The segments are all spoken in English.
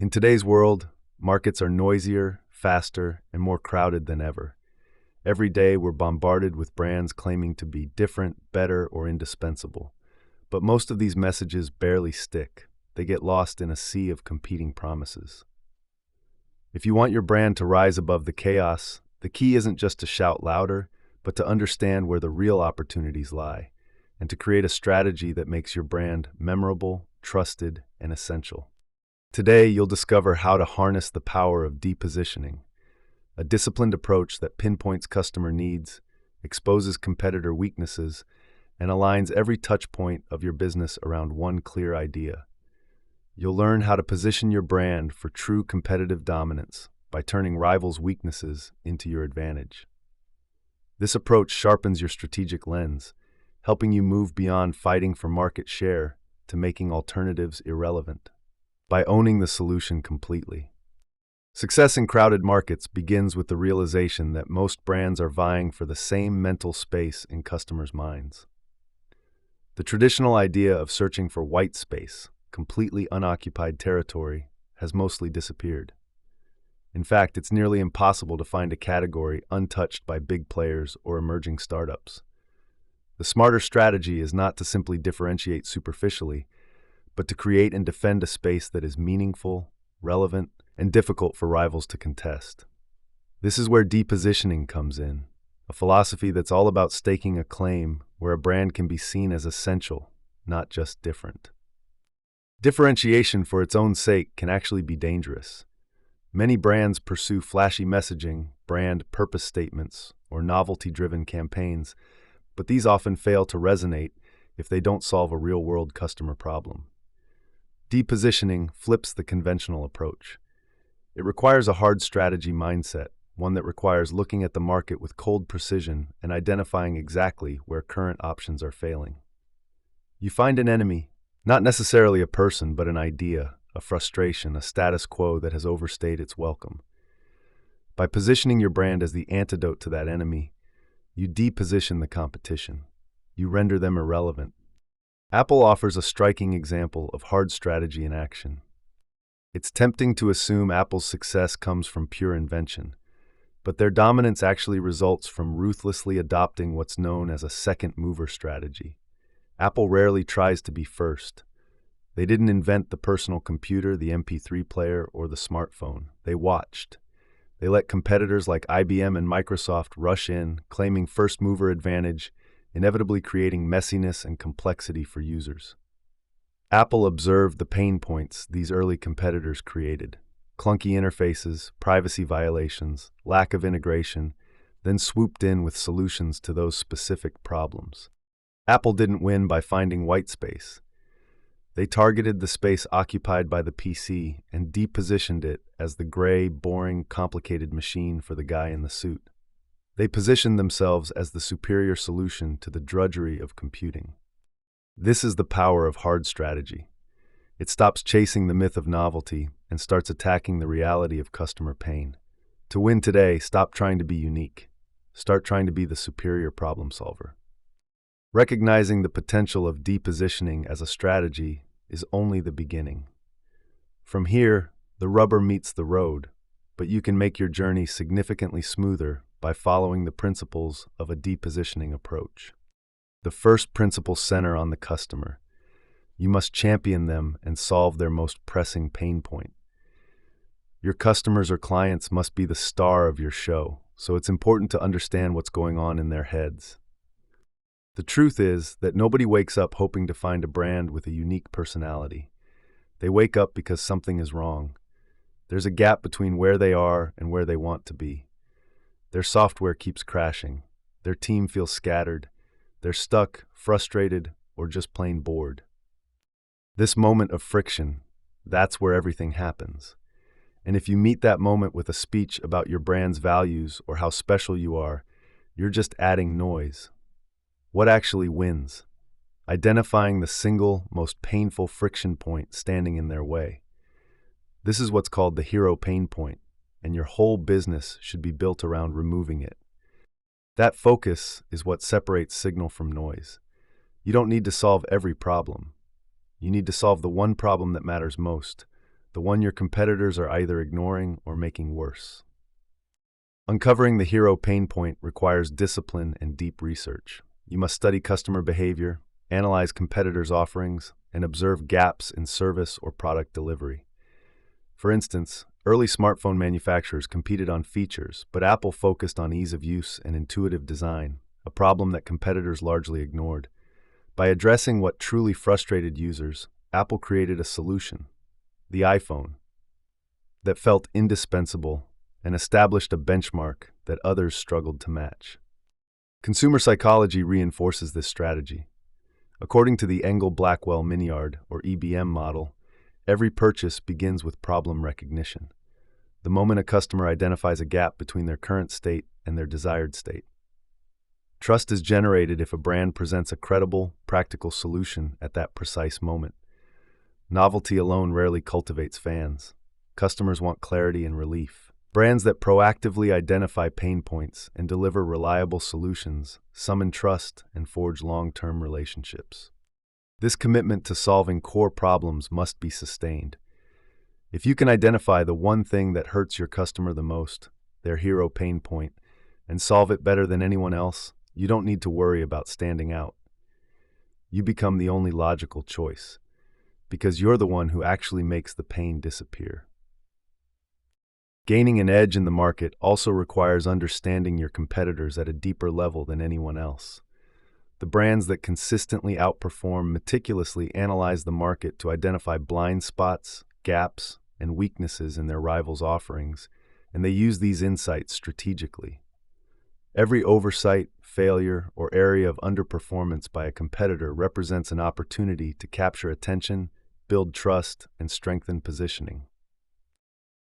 In today's world, markets are noisier, faster, and more crowded than ever. Every day we're bombarded with brands claiming to be different, better, or indispensable. But most of these messages barely stick. They get lost in a sea of competing promises. If you want your brand to rise above the chaos, the key isn't just to shout louder, but to understand where the real opportunities lie, and to create a strategy that makes your brand memorable, trusted, and essential. Today, you'll discover how to harness the power of depositioning, a disciplined approach that pinpoints customer needs, exposes competitor weaknesses, and aligns every touch point of your business around one clear idea. You'll learn how to position your brand for true competitive dominance by turning rivals' weaknesses into your advantage. This approach sharpens your strategic lens, helping you move beyond fighting for market share to making alternatives irrelevant, by owning the solution completely. Success in crowded markets begins with the realization that most brands are vying for the same mental space in customers' minds. The traditional idea of searching for white space, completely unoccupied territory, has mostly disappeared. In fact, it's nearly impossible to find a category untouched by big players or emerging startups. The smarter strategy is not to simply differentiate superficially, but to create and defend a space that is meaningful, relevant, and difficult for rivals to contest. This is where depositioning comes in, a philosophy that's all about staking a claim where a brand can be seen as essential, not just different. Differentiation for its own sake can actually be dangerous. Many brands pursue flashy messaging, brand purpose statements, or novelty-driven campaigns, but these often fail to resonate if they don't solve a real-world customer problem. Depositioning flips the conventional approach. It requires a hard strategy mindset, one that requires looking at the market with cold precision and identifying exactly where current options are failing. You find an enemy, not necessarily a person, but an idea, a frustration, a status quo that has overstayed its welcome. By positioning your brand as the antidote to that enemy, you deposition the competition. You render them irrelevant. Apple offers a striking example of hard strategy in action. It's tempting to assume Apple's success comes from pure invention, but their dominance actually results from ruthlessly adopting what's known as a second-mover strategy. Apple rarely tries to be first. They didn't invent the personal computer, the MP3 player, or the smartphone. They watched. They let competitors like IBM and Microsoft rush in, claiming first-mover advantage, inevitably creating messiness and complexity for users. Apple observed the pain points these early competitors created: clunky interfaces, privacy violations, lack of integration, then swooped in with solutions to those specific problems. Apple didn't win by finding white space. They targeted the space occupied by the PC and depositioned it as the gray, boring, complicated machine for the guy in the suit. They positioned themselves as the superior solution to the drudgery of computing. This is the power of hard strategy. It stops chasing the myth of novelty and starts attacking the reality of customer pain. To win today, stop trying to be unique. Start trying to be the superior problem solver. Recognizing the potential of depositioning as a strategy is only the beginning. From here, the rubber meets the road, but you can make your journey significantly smoother by following the principles of a depositioning approach. The first principle center on the customer. You must champion them and solve their most pressing pain point. Your customers or clients must be the star of your show, so it's important to understand what's going on in their heads. The truth is that nobody wakes up hoping to find a brand with a unique personality. They wake up because something is wrong. There's a gap between where they are and where they want to be. Their software keeps crashing. Their team feels scattered. They're stuck, frustrated, or just plain bored. This moment of friction, that's where everything happens. And if you meet that moment with a speech about your brand's values or how special you are, you're just adding noise. What actually wins? Identifying the single, most painful friction point standing in their way. This is what's called the hero pain point, and your whole business should be built around removing it. That focus is what separates signal from noise. You don't need to solve every problem. You need to solve the one problem that matters most, the one your competitors are either ignoring or making worse. Uncovering the hero pain point requires discipline and deep research. You must study customer behavior, analyze competitors' offerings, and observe gaps in service or product delivery. For instance, early smartphone manufacturers competed on features, but Apple focused on ease of use and intuitive design, a problem that competitors largely ignored. By addressing what truly frustrated users, Apple created a solution, the iPhone, that felt indispensable and established a benchmark that others struggled to match. Consumer psychology reinforces this strategy. According to the Engel-Blackwell Minyard, or EBM model, every purchase begins with problem recognition, the moment a customer identifies a gap between their current state and their desired state. Trust is generated if a brand presents a credible, practical solution at that precise moment. Novelty alone rarely cultivates fans. Customers want clarity and relief. Brands that proactively identify pain points and deliver reliable solutions summon trust and forge long-term relationships. This commitment to solving core problems must be sustained. If you can identify the one thing that hurts your customer the most, their hero pain point, and solve it better than anyone else, you don't need to worry about standing out. You become the only logical choice, because you're the one who actually makes the pain disappear. Gaining an edge in the market also requires understanding your competitors at a deeper level than anyone else. The brands that consistently outperform meticulously analyze the market to identify blind spots, gaps, and weaknesses in their rivals' offerings, and they use these insights strategically. Every oversight, failure, or area of underperformance by a competitor represents an opportunity to capture attention, build trust, and strengthen positioning.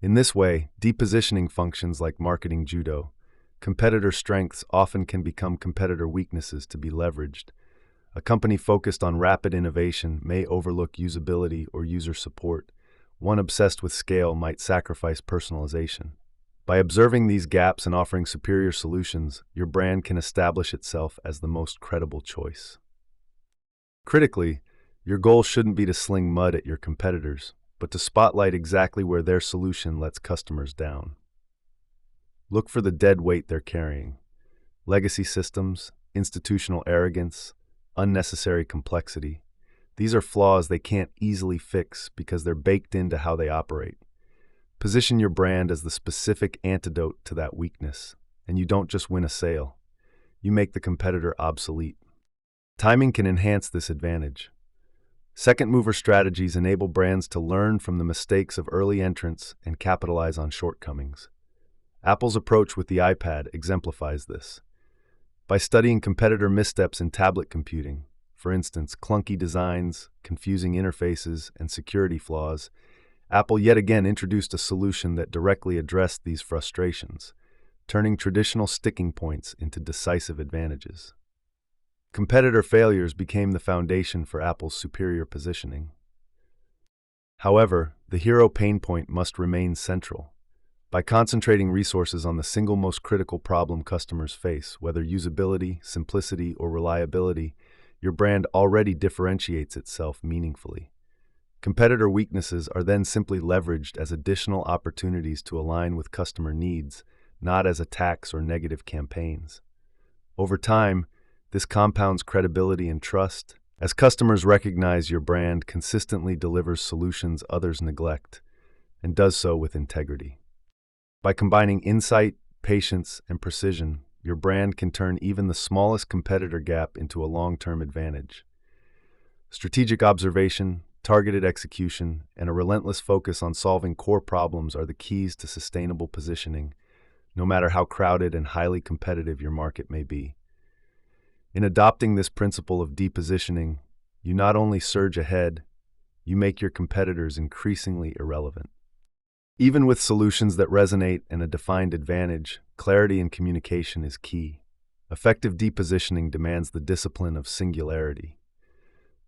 In this way, depositioning functions like marketing judo. Competitor strengths often can become competitor weaknesses to be leveraged. A company focused on rapid innovation may overlook usability or user support. One obsessed with scale might sacrifice personalization. By observing these gaps and offering superior solutions, your brand can establish itself as the most credible choice. Critically, your goal shouldn't be to sling mud at your competitors, but to spotlight exactly where their solution lets customers down. Look for the dead weight they're carrying: legacy systems, institutional arrogance, unnecessary complexity. These are flaws they can't easily fix because they're baked into how they operate. Position your brand as the specific antidote to that weakness, and you don't just win a sale. You make the competitor obsolete. Timing can enhance this advantage. Second-mover strategies enable brands to learn from the mistakes of early entrants and capitalize on shortcomings. Apple's approach with the iPad exemplifies this. By studying competitor missteps in tablet computing, for instance, clunky designs, confusing interfaces, and security flaws, Apple yet again introduced a solution that directly addressed these frustrations, turning traditional sticking points into decisive advantages. Competitor failures became the foundation for Apple's superior positioning. However, the hero pain point must remain central. By concentrating resources on the single most critical problem customers face, whether usability, simplicity, or reliability, your brand already differentiates itself meaningfully. Competitor weaknesses are then simply leveraged as additional opportunities to align with customer needs, not as attacks or negative campaigns. Over time, this compounds credibility and trust, as customers recognize your brand consistently delivers solutions others neglect, and does so with integrity. By combining insight, patience, and precision, your brand can turn even the smallest competitor gap into a long-term advantage. Strategic observation, targeted execution, and a relentless focus on solving core problems are the keys to sustainable positioning, no matter how crowded and highly competitive your market may be. In adopting this principle of depositioning, you not only surge ahead, you make your competitors increasingly irrelevant. Even with solutions that resonate and a defined advantage, clarity in communication is key. Effective depositioning demands the discipline of singularity.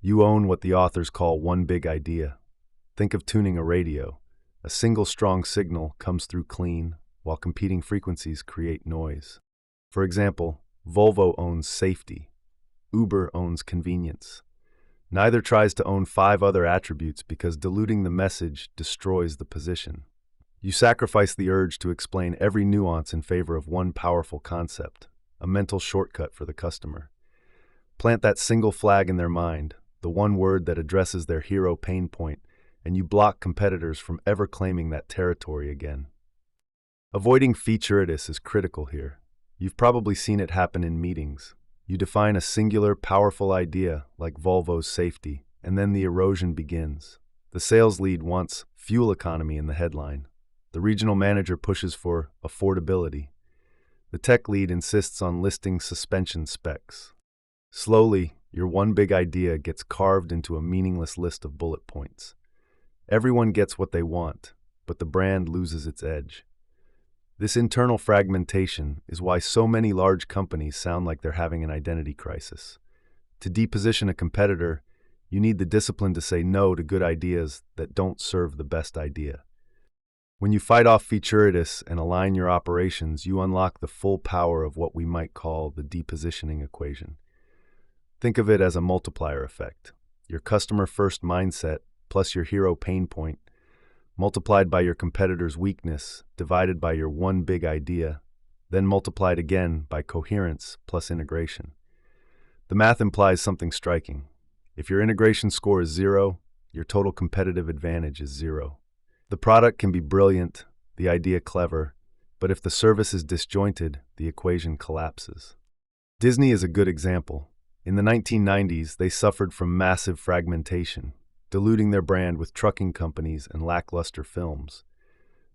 You own what the authors call one big idea. Think of tuning a radio. A single strong signal comes through clean, while competing frequencies create noise. For example, Volvo owns safety. Uber owns convenience. Neither tries to own 5 other attributes because diluting the message destroys the position. You sacrifice the urge to explain every nuance in favor of one powerful concept, a mental shortcut for the customer. Plant that single flag in their mind, the one word that addresses their hero pain point, and you block competitors from ever claiming that territory again. Avoiding featureitis is critical here. You've probably seen it happen in meetings. You define a singular, powerful idea, like Volvo's safety, and then the erosion begins. The sales lead wants fuel economy in the headline. The regional manager pushes for affordability. The tech lead insists on listing suspension specs. Slowly, your one big idea gets carved into a meaningless list of bullet points. Everyone gets what they want, but the brand loses its edge. This internal fragmentation is why so many large companies sound like they're having an identity crisis. To deposition a competitor, you need the discipline to say no to good ideas that don't serve the best idea. When you fight off featureitis and align your operations, you unlock the full power of what we might call the depositioning equation. Think of it as a multiplier effect. Your customer-first mindset plus your hero pain point, multiplied by your competitor's weakness, divided by your one big idea, then multiplied again by coherence plus integration. The math implies something striking. If your integration score is 0, your total competitive advantage is 0. The product can be brilliant, the idea clever, but if the service is disjointed, the equation collapses. Disney is a good example. In the 1990s, they suffered from massive fragmentation, diluting their brand with trucking companies and lackluster films.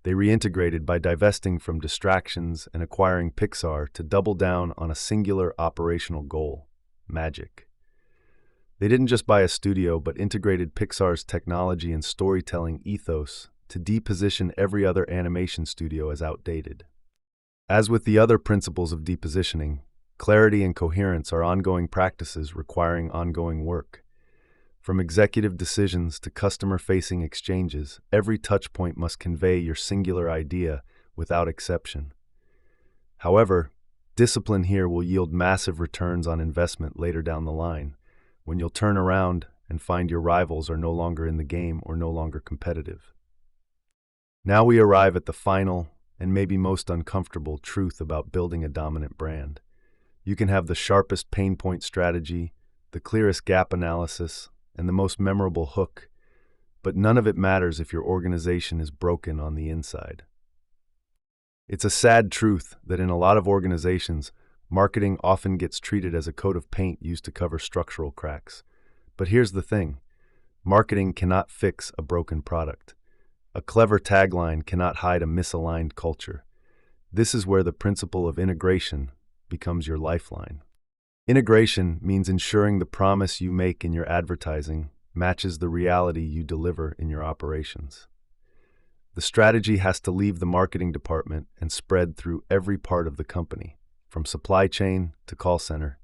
They reintegrated by divesting from distractions and acquiring Pixar to double down on a singular operational goal: magic. They didn't just buy a studio, but integrated Pixar's technology and storytelling ethos to deposition every other animation studio as outdated. As with the other principles of depositioning, clarity and coherence are ongoing practices requiring ongoing work. From executive decisions to customer-facing exchanges, every touchpoint must convey your singular idea without exception. However, discipline here will yield massive returns on investment later down the line, when you'll turn around and find your rivals are no longer in the game or no longer competitive. Now we arrive at the final and maybe most uncomfortable truth about building a dominant brand. You can have the sharpest pain point strategy, the clearest gap analysis, and the most memorable hook, but none of it matters if your organization is broken on the inside. It's a sad truth that in a lot of organizations, marketing often gets treated as a coat of paint used to cover structural cracks. But here's the thing: marketing cannot fix a broken product. A clever tagline cannot hide a misaligned culture. This is where the principle of integration becomes your lifeline. Integration means ensuring the promise you make in your advertising matches the reality you deliver in your operations. The strategy has to leave the marketing department and spread through every part of the company, from supply chain to call center.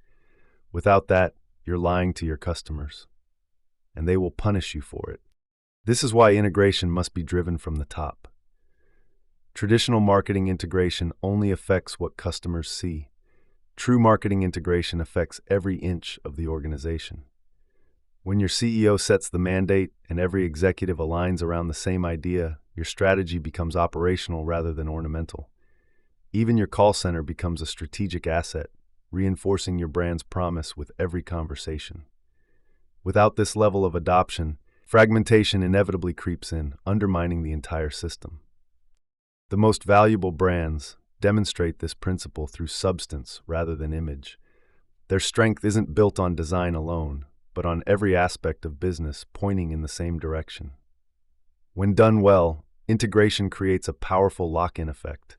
Without that, you're lying to your customers, and they will punish you for it. This is why integration must be driven from the top. Traditional marketing integration only affects what customers see. True marketing integration affects every inch of the organization. When your CEO sets the mandate and every executive aligns around the same idea, your strategy becomes operational rather than ornamental. Even your call center becomes a strategic asset, reinforcing your brand's promise with every conversation. Without this level of adoption, fragmentation inevitably creeps in, undermining the entire system. The most valuable brands demonstrate this principle through substance rather than image. Their strength isn't built on design alone, but on every aspect of business pointing in the same direction. When done well, integration creates a powerful lock-in effect,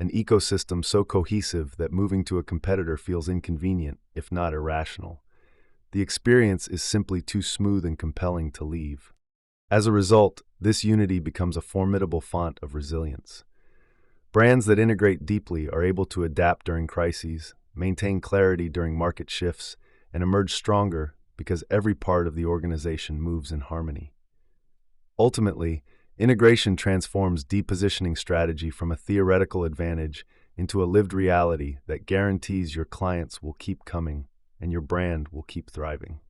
an ecosystem so cohesive that moving to a competitor feels inconvenient, if not irrational. The experience is simply too smooth and compelling to leave. As a result, this unity becomes a formidable font of resilience. Brands that integrate deeply are able to adapt during crises, maintain clarity during market shifts, and emerge stronger because every part of the organization moves in harmony. Ultimately, integration transforms depositioning strategy from a theoretical advantage into a lived reality that guarantees your clients will keep coming and your brand will keep thriving.